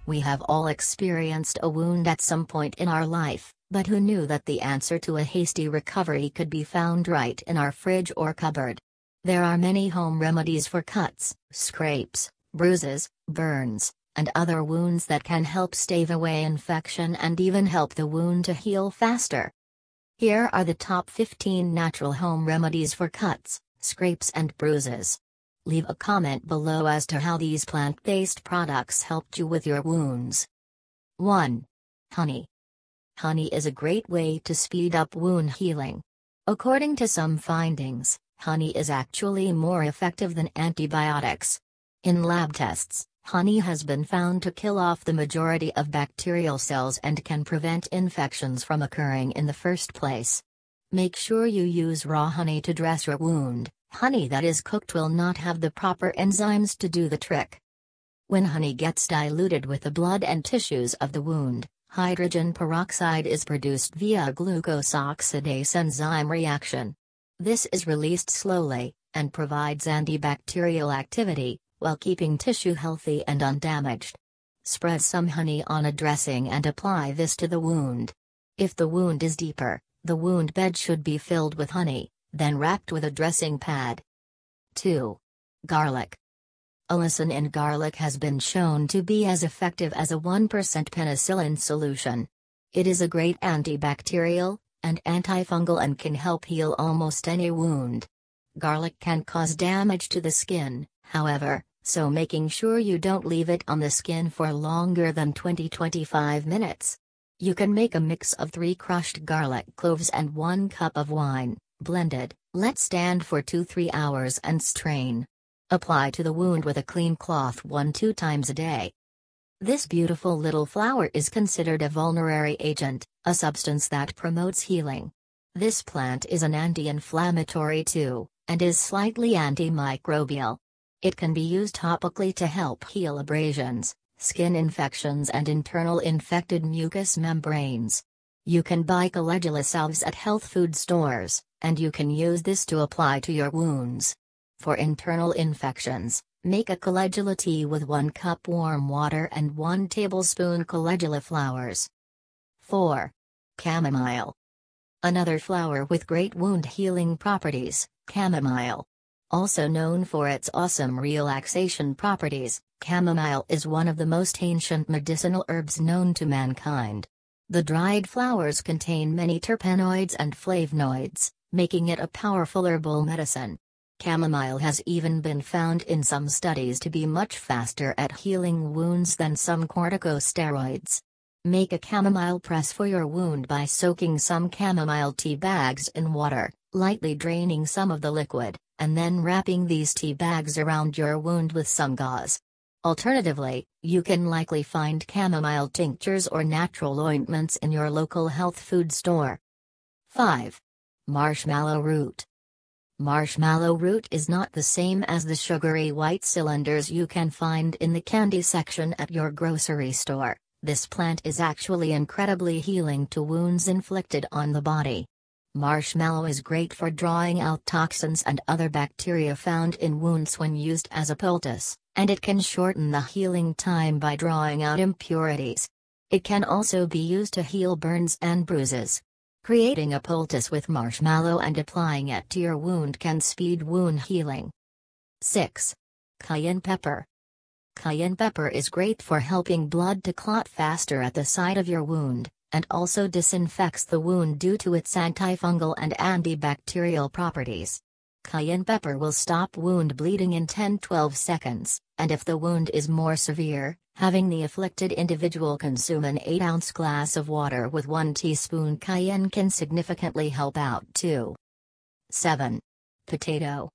We have all experienced a wound at some point in our life, but who knew that the answer to a hasty recovery could be found right in our fridge or cupboard? There are many home remedies for cuts, scrapes, bruises, burns, and other wounds that can help stave away infection and even help the wound to heal faster. Here are the top 15 natural home remedies for cuts, scrapes and bruises. Leave a comment below as to how these plant-based products helped you with your wounds. 1. Honey. Honey is a great way to speed up wound healing. According to some findings, honey is actually more effective than antibiotics. In lab tests, honey has been found to kill off the majority of bacterial cells and can prevent infections from occurring in the first place. Make sure you use raw honey to dress your wound. Honey that is cooked will not have the proper enzymes to do the trick. When honey gets diluted with the blood and tissues of the wound, hydrogen peroxide is produced via a glucose oxidase enzyme reaction. This is released slowly, and provides antibacterial activity, while keeping tissue healthy and undamaged. Spread some honey on a dressing and apply this to the wound. If the wound is deeper, the wound bed should be filled with honey, then wrapped with a dressing pad. 2. Garlic. Allicin in garlic has been shown to be as effective as a 1% penicillin solution. It is a great antibacterial and antifungal and can help heal almost any wound. Garlic can cause damage to the skin, however, so making sure you don't leave it on the skin for longer than 20-25 minutes. You can make a mix of 3 crushed garlic cloves and 1 cup of wine, blended, let stand for 2-3 hours and strain. Apply to the wound with a clean cloth 1-2 times a day. This beautiful little flower is considered a vulnerary agent, a substance that promotes healing. This plant is an anti-inflammatory too, and is slightly antimicrobial. It can be used topically to help heal abrasions, skin infections and internal infected mucous membranes. You can buy calendula salves at health food stores, and you can use this to apply to your wounds. For internal infections, make a calendula tea with 1 cup warm water and 1 tablespoon calendula flowers. 4. Chamomile. Another flower with great wound healing properties, chamomile. Also known for its awesome relaxation properties, chamomile is one of the most ancient medicinal herbs known to mankind. The dried flowers contain many terpenoids and flavonoids, making it a powerful herbal medicine. Chamomile has even been found in some studies to be much faster at healing wounds than some corticosteroids. Make a chamomile press for your wound by soaking some chamomile tea bags in water, lightly draining some of the liquid, and then wrapping these tea bags around your wound with some gauze. Alternatively, you can likely find chamomile tinctures or natural ointments in your local health food store. 5. Marshmallow root. Marshmallow root is not the same as the sugary white cylinders you can find in the candy section at your grocery store. This plant is actually incredibly healing to wounds inflicted on the body. Marshmallow is great for drawing out toxins and other bacteria found in wounds when used as a poultice, and it can shorten the healing time by drawing out impurities. It can also be used to heal burns and bruises. Creating a poultice with marshmallow and applying it to your wound can speed wound healing. 6. Cayenne pepper. Cayenne pepper is great for helping blood to clot faster at the site of your wound, and also disinfects the wound due to its antifungal and antibacterial properties. Cayenne pepper will stop wound bleeding in 10-12 seconds, and if the wound is more severe, having the afflicted individual consume an 8-ounce glass of water with 1 teaspoon cayenne can significantly help out too. 7. Potato.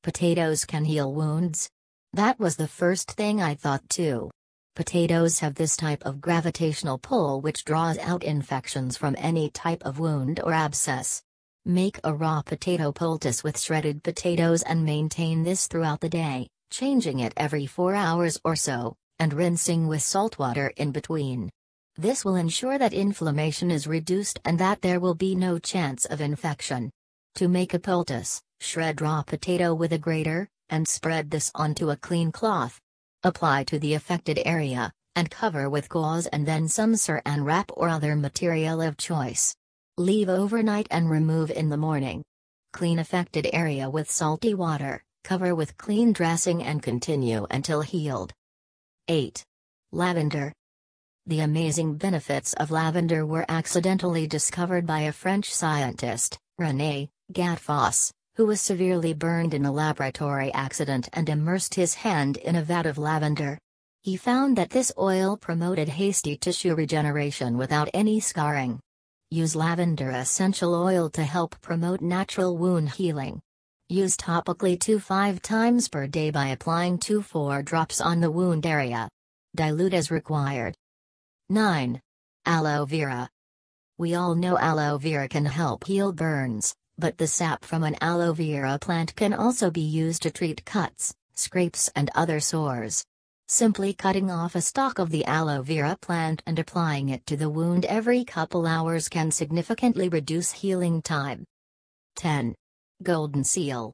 Potatoes can heal wounds? That was the first thing I thought too. Potatoes have this type of gravitational pull which draws out infections from any type of wound or abscess. Make a raw potato poultice with shredded potatoes and maintain this throughout the day, changing it every 4 hours or so, and rinsing with salt water in between. This will ensure that inflammation is reduced and that there will be no chance of infection. To make a poultice, shred raw potato with a grater, and spread this onto a clean cloth. Apply to the affected area, and cover with gauze and then some saran wrap or other material of choice. Leave overnight and remove in the morning. Clean affected area with salty water, cover with clean dressing and continue until healed. 8. Lavender. The amazing benefits of lavender were accidentally discovered by a French scientist, René Gattefossé, who was severely burned in a laboratory accident and immersed his hand in a vat of lavender. He found that this oil promoted hasty tissue regeneration without any scarring. Use lavender essential oil to help promote natural wound healing. Use topically 2-5 times per day by applying 2-4 drops on the wound area. Dilute as required. 9. Aloe vera. We all know aloe vera can help heal burns, but the sap from an aloe vera plant can also be used to treat cuts, scrapes and other sores. Simply cutting off a stalk of the aloe vera plant and applying it to the wound every couple hours can significantly reduce healing time. 10. Golden seal.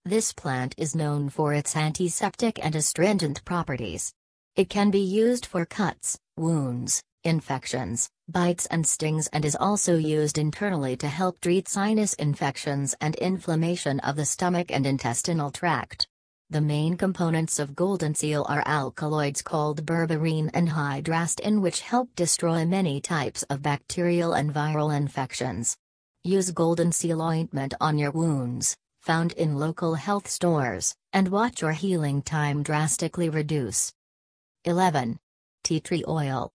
This plant is known for its antiseptic and astringent properties. It can be used for cuts, wounds, infections, bites and stings, and is also used internally to help treat sinus infections and inflammation of the stomach and intestinal tract. The main components of golden seal are alkaloids called berberine and hydrastin, which help destroy many types of bacterial and viral infections. Use golden seal ointment on your wounds, found in local health stores, and watch your healing time drastically reduce. 11. Tea tree oil.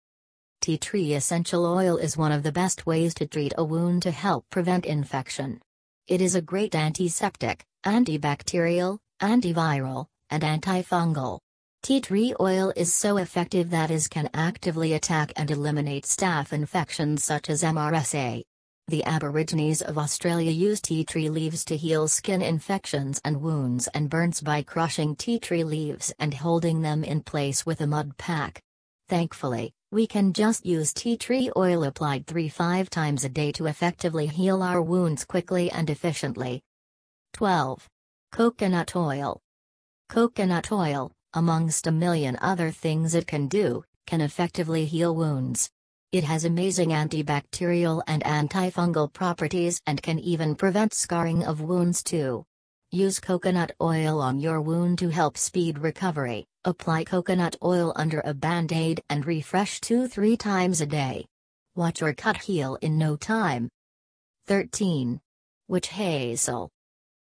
Tea tree essential oil is one of the best ways to treat a wound to help prevent infection. It is a great antiseptic, antibacterial, antiviral, and antifungal. Tea tree oil is so effective that it can actively attack and eliminate staph infections such as MRSA. The Aborigines of Australia use tea tree leaves to heal skin infections and wounds and burns by crushing tea tree leaves and holding them in place with a mud pack. Thankfully, we can just use tea tree oil applied 3-5 times a day to effectively heal our wounds quickly and efficiently. 12. Coconut oil. Coconut oil, amongst a million other things it can do, can effectively heal wounds. It has amazing antibacterial and antifungal properties and can even prevent scarring of wounds too. Use coconut oil on your wound to help speed recovery. Apply coconut oil under a band-aid and refresh 2-3 times a day. Watch your cut heal in no time. 13. Witch hazel.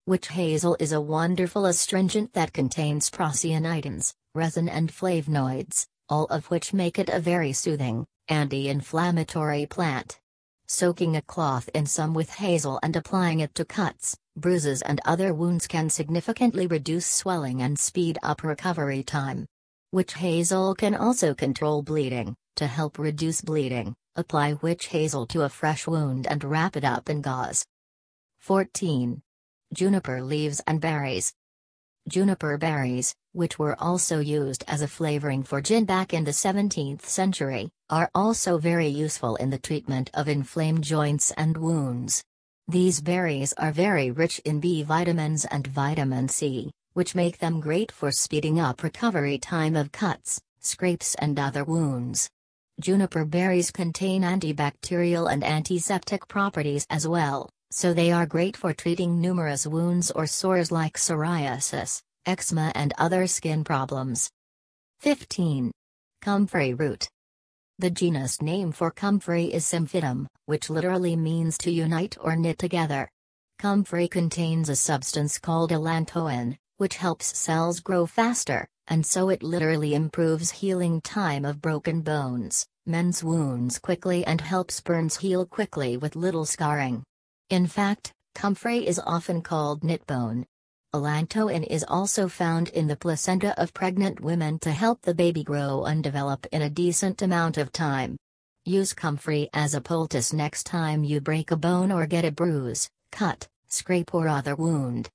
Witch hazel is a wonderful astringent that contains procyanidins, resin and flavonoids, all of which make it a very soothing, anti-inflammatory plant. Soaking a cloth in some with hazel and applying it to cuts, bruises and other wounds can significantly reduce swelling and speed up recovery time. Witch hazel can also control bleeding. To help reduce bleeding, apply witch hazel to a fresh wound and wrap it up in gauze. 14. Juniper leaves and berries. Juniper berries, which were also used as a flavoring for gin back in the 17th century, are also very useful in the treatment of inflamed joints and wounds. These berries are very rich in B vitamins and vitamin C, which make them great for speeding up recovery time of cuts, scrapes and other wounds. Juniper berries contain antibacterial and antiseptic properties as well, so they are great for treating numerous wounds or sores like psoriasis, eczema and other skin problems. 15. Comfrey root. The genus name for comfrey is Symphytum, which literally means to unite or knit together. Comfrey contains a substance called allantoin, which helps cells grow faster, and so it literally improves healing time of broken bones, mends wounds quickly and helps burns heal quickly with little scarring. In fact, comfrey is often called knitbone. Allantoin is also found in the placenta of pregnant women to help the baby grow and develop in a decent amount of time. Use comfrey as a poultice next time you break a bone or get a bruise, cut, scrape or other wound.